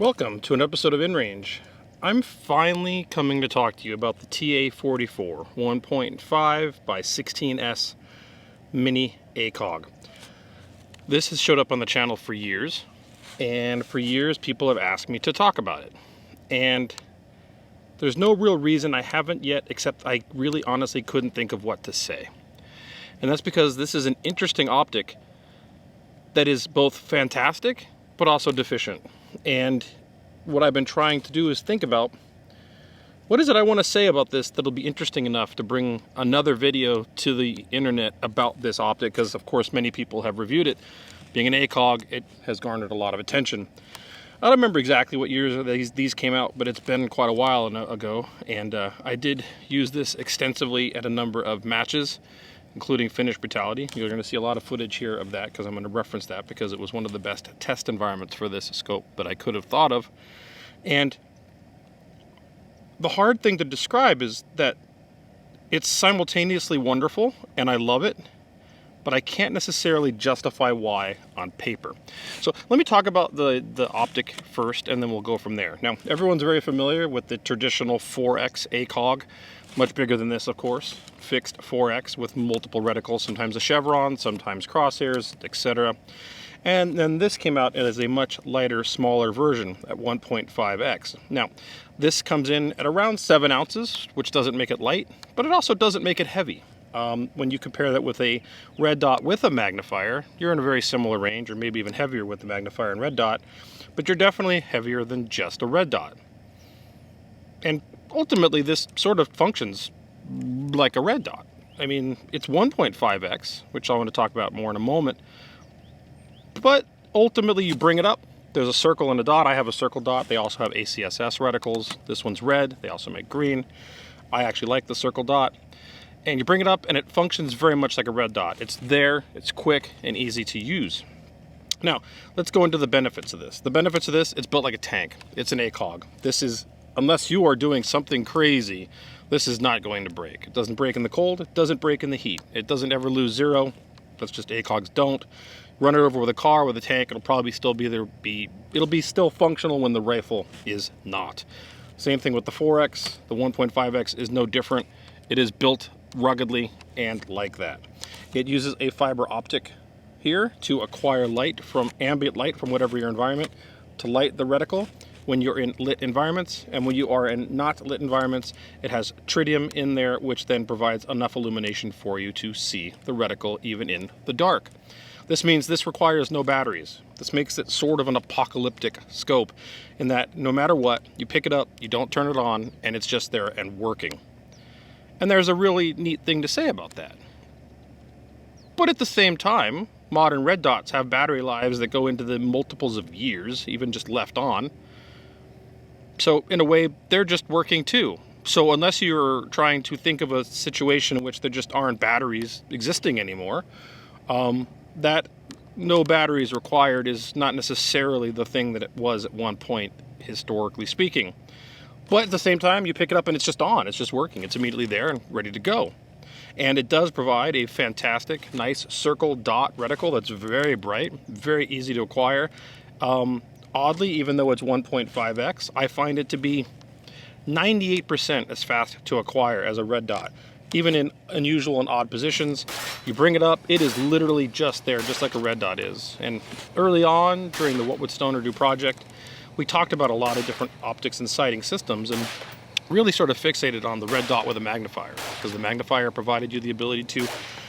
Welcome to an episode of InRange. I'm finally coming to talk to you about the TA44 1.5x16S mini ACOG. This has showed up on the channel for years, and for years people have asked me to talk about it. And there's no real reason I haven't yet, except I really honestly couldn't think of what to say. And that's because this is an interesting optic that is both fantastic but also deficient. And what I've been trying to do is think about, what is it I want to say about this that'll be interesting enough to bring another video to the internet about this optic, because of course many people have reviewed it. Being an ACOG, it has garnered a lot of attention. I don't remember exactly what years these came out, but it's been quite a while ago, and I did use this extensively at a number of matches, including Finnish Brutality. You're going to see a lot of footage here of that because I'm going to reference that because it was one of the best test environments for this scope that I could have thought of. And the hard thing to describe is that it's simultaneously wonderful and I love it, but I can't necessarily justify why on paper. So let me talk about the optic first, and then we'll go from there. Now, everyone's very familiar with the traditional 4x ACOG, much bigger than this, of course. Fixed 4x with multiple reticles, sometimes a chevron, sometimes crosshairs, etc. And then this came out as a much lighter, smaller version at 1.5x. Now, this comes in at around 7 ounces, which doesn't make it light, but it also doesn't make it heavy. When you compare that with a red dot with a magnifier, you're in a very similar range, or maybe even heavier with the magnifier and red dot, but you're definitely heavier than just a red dot. And ultimately, this sort of functions like a red dot. I mean, it's 1.5x, which I want to talk about more in a moment, but ultimately you bring it up, there's a circle and a dot. I have a circle dot. They also have ACSS reticles. This one's red. They also make green. I actually like the circle dot. And you bring it up and it functions very much like a red dot. It's there, it's quick and easy to use. Now, let's go into the benefits of this. The benefits of this, it's built like a tank. It's an ACOG. This is, unless you are doing something crazy, this is not going to break. It doesn't break in the cold, it doesn't break in the heat. It doesn't ever lose zero. That's just ACOGs don't. Run it over with a car, with a tank, it'll probably still be there. It'll be still functional when the rifle is not. Same thing with the 4X. The 1.5X is no different. It is built ruggedly and like that. It uses a fiber optic here to acquire light from ambient light from whatever your environment to light the reticle when you're in lit environments, and when you are in not lit environments, it has tritium in there, which then provides enough illumination for you to see the reticle even in the dark. This means this requires no batteries. This makes it sort of an apocalyptic scope in that no matter what, you pick it up, you don't turn it on, and it's just there and working. And there's a really neat thing to say about that. But at the same time, modern red dots have battery lives that go into the multiples of years, even just left on. So in a way, they're just working too. So unless you're trying to think of a situation in which there just aren't batteries existing anymore, that no batteries required is not necessarily the thing that it was at one point, historically speaking. But at the same time, you pick it up and it's just on, it's just working. It's immediately there and ready to go. And it does provide a fantastic, nice circle dot reticle that's very bright, very easy to acquire. Oddly, even though it's 1.5x, I find it to be 98% as fast to acquire as a red dot. Even in unusual and odd positions, you bring it up, it is literally just there, just like a red dot is. And early on, during the What Would Stoner Do project, we talked about a lot of different optics and sighting systems and really sort of fixated on the red dot with a magnifier, because the magnifier provided you the ability to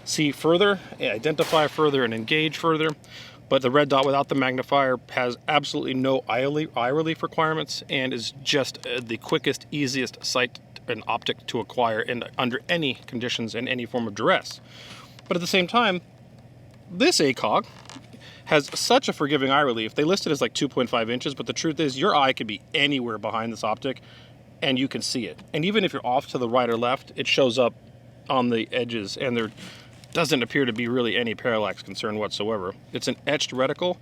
see further, identify further, and engage further. But the red dot without the magnifier has absolutely no eye relief requirements and is just the quickest, easiest sight and optic to acquire under any conditions and any form of duress. But at the same time, this ACOG has such a forgiving eye relief. They list it as like 2.5 inches, but the truth is your eye could be anywhere behind this optic and you can see it. And even if you're off to the right or left, it shows up on the edges, and there doesn't appear to be really any parallax concern whatsoever. It's an etched reticle,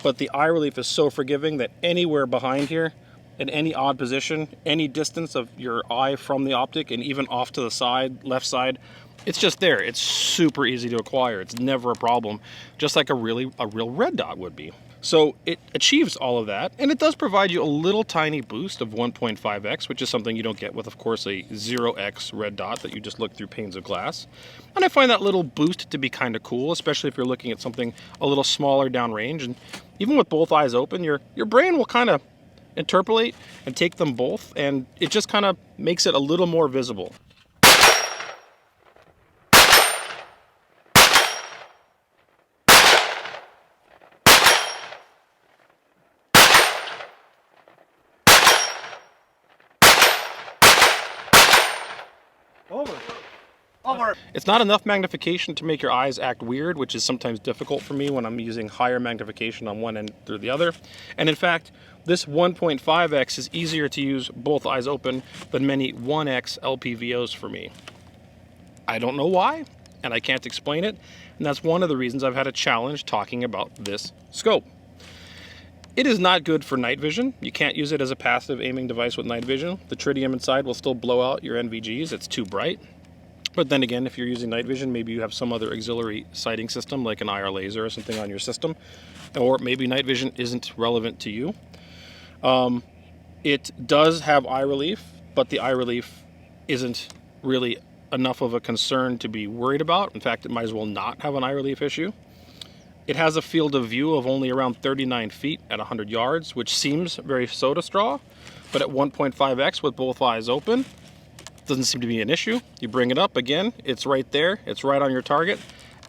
but the eye relief is so forgiving that anywhere behind here, in any odd position, any distance of your eye from the optic, and even off to the side, left side, it's just there. It's super easy to acquire. It's never a problem, just like a real red dot would be. So it achieves all of that, and it does provide you a little tiny boost of 1.5x, which is something you don't get with, of course, a 0x red dot that you just look through panes of glass. And I find that little boost to be kind of cool, especially if you're looking at something a little smaller downrange. And even with both eyes open, your brain will kind of interpolate and take them both, and it just kind of makes it a little more visible. Over. It's not enough magnification to make your eyes act weird, which is sometimes difficult for me when I'm using higher magnification on one end through the other. And in fact, this 1.5x is easier to use both eyes open than many 1x LPVOs for me. I don't know why, and I can't explain it, and that's one of the reasons I've had a challenge talking about this scope. It is not good for night vision. You can't use it as a passive aiming device with night vision. The tritium inside will still blow out your NVGs. It's too bright. But then again, if you're using night vision, maybe you have some other auxiliary sighting system like an IR laser or something on your system, or maybe night vision isn't relevant to you. It does have eye relief, but the eye relief isn't really enough of a concern to be worried about. In fact, it might as well not have an eye relief issue. It has a field of view of only around 39 feet at 100 yards, which seems very soda straw, but at 1.5x with both eyes open, doesn't seem to be an issue. You bring it up again, it's right there, it's right on your target,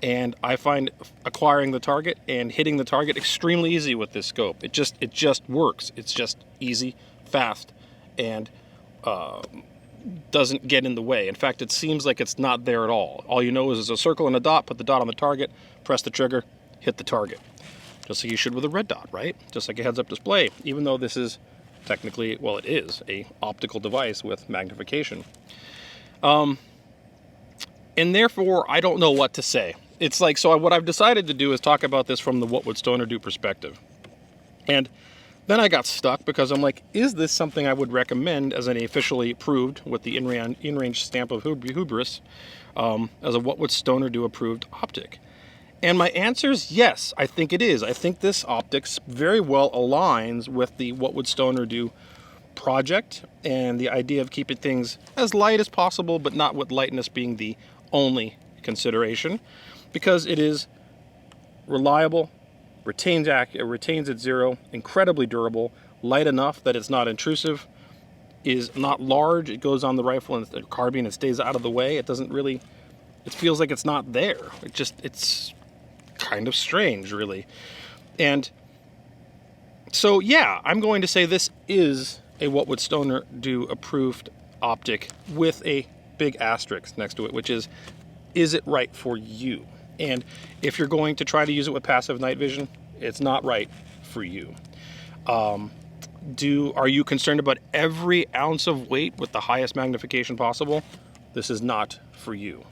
and I find acquiring the target and hitting the target extremely easy with this scope. It just works. It's just easy, fast, and doesn't get in the way. In fact, it seems like it's not there at all. All you know is there's a circle and a dot, put the dot on the target, press the trigger, hit the target. Just like you should with a red dot, right? Just like a heads-up display, even though this is technically, well, it is a optical device with magnification. And therefore, I don't know what to say. It's like, so what I've decided to do is talk about this from the what would Stoner do perspective. And then I got stuck because I'm like, is this something I would recommend as an officially approved with the InRange stamp of hubris as a what would Stoner do approved optic? And my answer is yes, I think it is. I think this optics very well aligns with the what would Stoner do project and the idea of keeping things as light as possible, but not with lightness being the only consideration, because it is reliable, retains at zero, incredibly durable, light enough that it's not intrusive, is not large, it goes on the rifle and the carbine, it stays out of the way. It doesn't really, it feels like it's not there. It's kind of strange, really. And so yeah, I'm going to say this is a what would Stoner do approved optic with a big asterisk next to it, which is it right for you? And if you're going to try to use it with passive night vision, it's not right for you. Are you concerned about every ounce of weight with the highest magnification possible? This is not for you.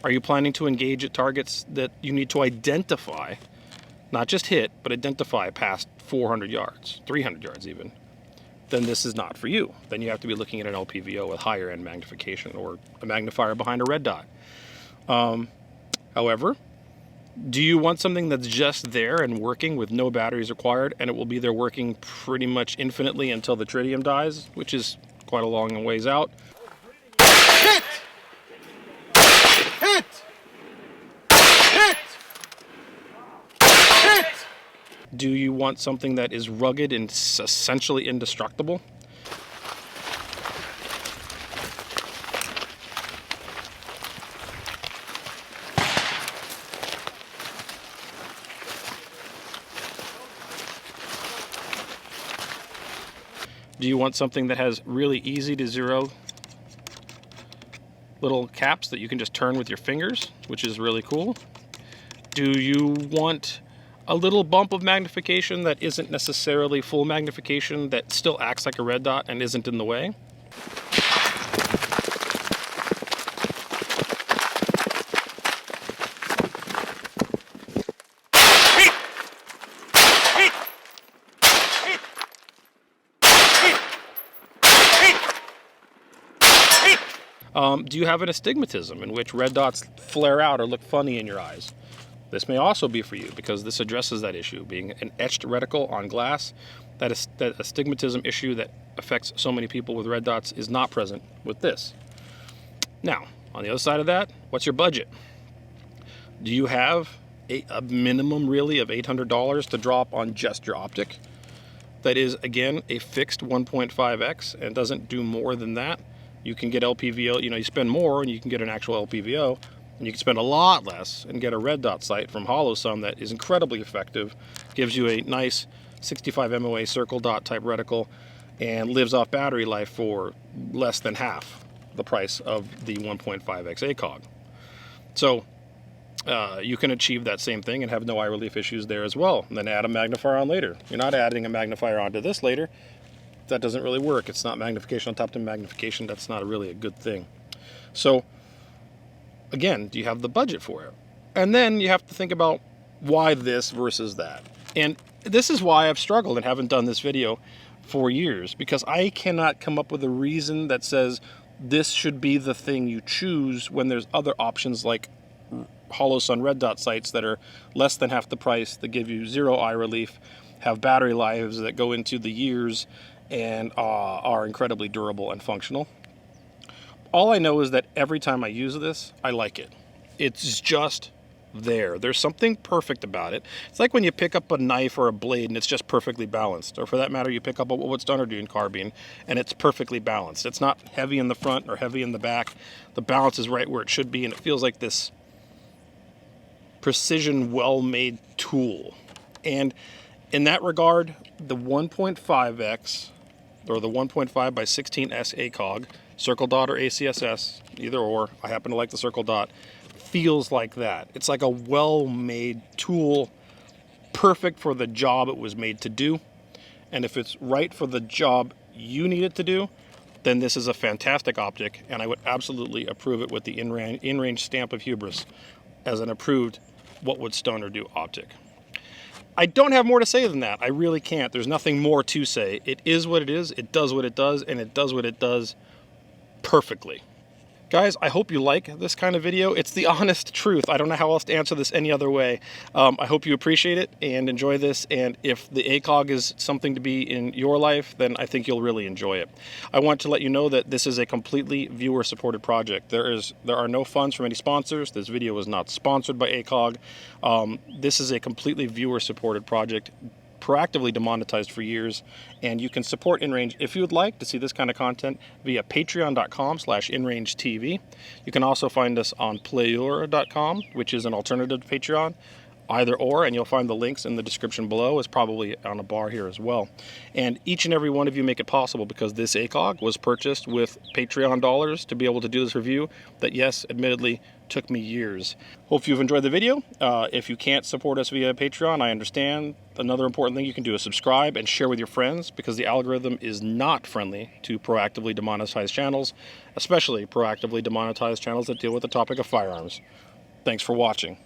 Are you planning to engage at targets that you need to identify, not just hit, but identify past 400 yards, 300 yards even? Then this is not for you. Then you have to be looking at an LPVO with higher end magnification or a magnifier behind a red dot. However, do you want something that's just there and working with no batteries required, and it will be there working pretty much infinitely until the tritium dies, which is quite a long ways out? Hit! Hit! Hit! Hit! Do you want something that is rugged and essentially indestructible? Do you want something that has really easy to zero little caps that you can just turn with your fingers, which is really cool? Do you want a little bump of magnification that isn't necessarily full magnification, that still acts like a red dot and isn't in the way? Do you have an astigmatism in which red dots flare out or look funny in your eyes? this may also be for you, because this addresses that issue, being an etched reticle on glass. That astigmatism issue that affects so many people with red dots is not present with this. Now, on the other side of that, what's your budget? Do you have a minimum really of $800 to drop on just your optic? That is, again, a fixed 1.5x and doesn't do more than that. You can get LPVO, you spend more and you can get an actual LPVO, and you can spend a lot less and get a red dot sight from HoloSun that is incredibly effective, gives you a nice 65 MOA circle dot type reticle, and lives off battery life for less than half the price of the 1.5x ACOG. So you can achieve that same thing and have no eye relief issues there as well, and then add a magnifier on later. You're not adding a magnifier onto this later. That doesn't really work. It's not magnification on top of magnification. That's not really a good thing. So again, do you have the budget for it? And then you have to think about why this versus that. And this is why I've struggled and haven't done this video for years, because I cannot come up with a reason that says this should be the thing you choose when there's other options like HoloSun red dot sights that are less than half the price, that give you zero eye relief, have battery lives that go into the years, and are incredibly durable and functional. All I know is that every time I use this, I like it. It's just there. There's something perfect about it. It's like when you pick up a knife or a blade and it's just perfectly balanced. Or for that matter, you pick up a what Stunner doing carbine and it's perfectly balanced. It's not heavy in the front or heavy in the back. The balance is right where it should be, and it feels like this precision, well-made tool. And in that regard, the 1.5x or the 1.5 by 16S ACOG, circle dot or ACSS, either or, I happen to like the circle dot, feels like that. It's like a well-made tool, perfect for the job it was made to do. And if it's right for the job you need it to do, then this is a fantastic optic, and I would absolutely approve it with the InRange stamp of hubris as an approved what would Stoner do optic. I don't have more to say than that. I really can't. There's nothing more to say. It is what it is. It does what it does, and it does what it does perfectly. Guys, I hope you like this kind of video. It's the honest truth. I don't know how else to answer this any other way. I hope you appreciate it and enjoy this. And if the ACOG is something to be in your life, then I think you'll really enjoy it. I want to let you know that this is a completely viewer-supported project. There are no funds from any sponsors. This video was not sponsored by ACOG. This is a completely viewer-supported project, proactively demonetized for years, and you can support InRange if you would like to see this kind of content via patreon.com/InRangeTV. You can also find us on Playura.com, which is an alternative to Patreon, either or, and you'll find the links in the description below. It's probably on a bar here as well. And each and every one of you make it possible, because this ACOG was purchased with Patreon dollars to be able to do this review that, yes, admittedly, took me years. Hope you've enjoyed the video. If you can't support us via Patreon, I understand. Another important thing you can do is subscribe and share with your friends, because the algorithm is not friendly to proactively demonetized channels, especially proactively demonetized channels that deal with the topic of firearms. Thanks for watching.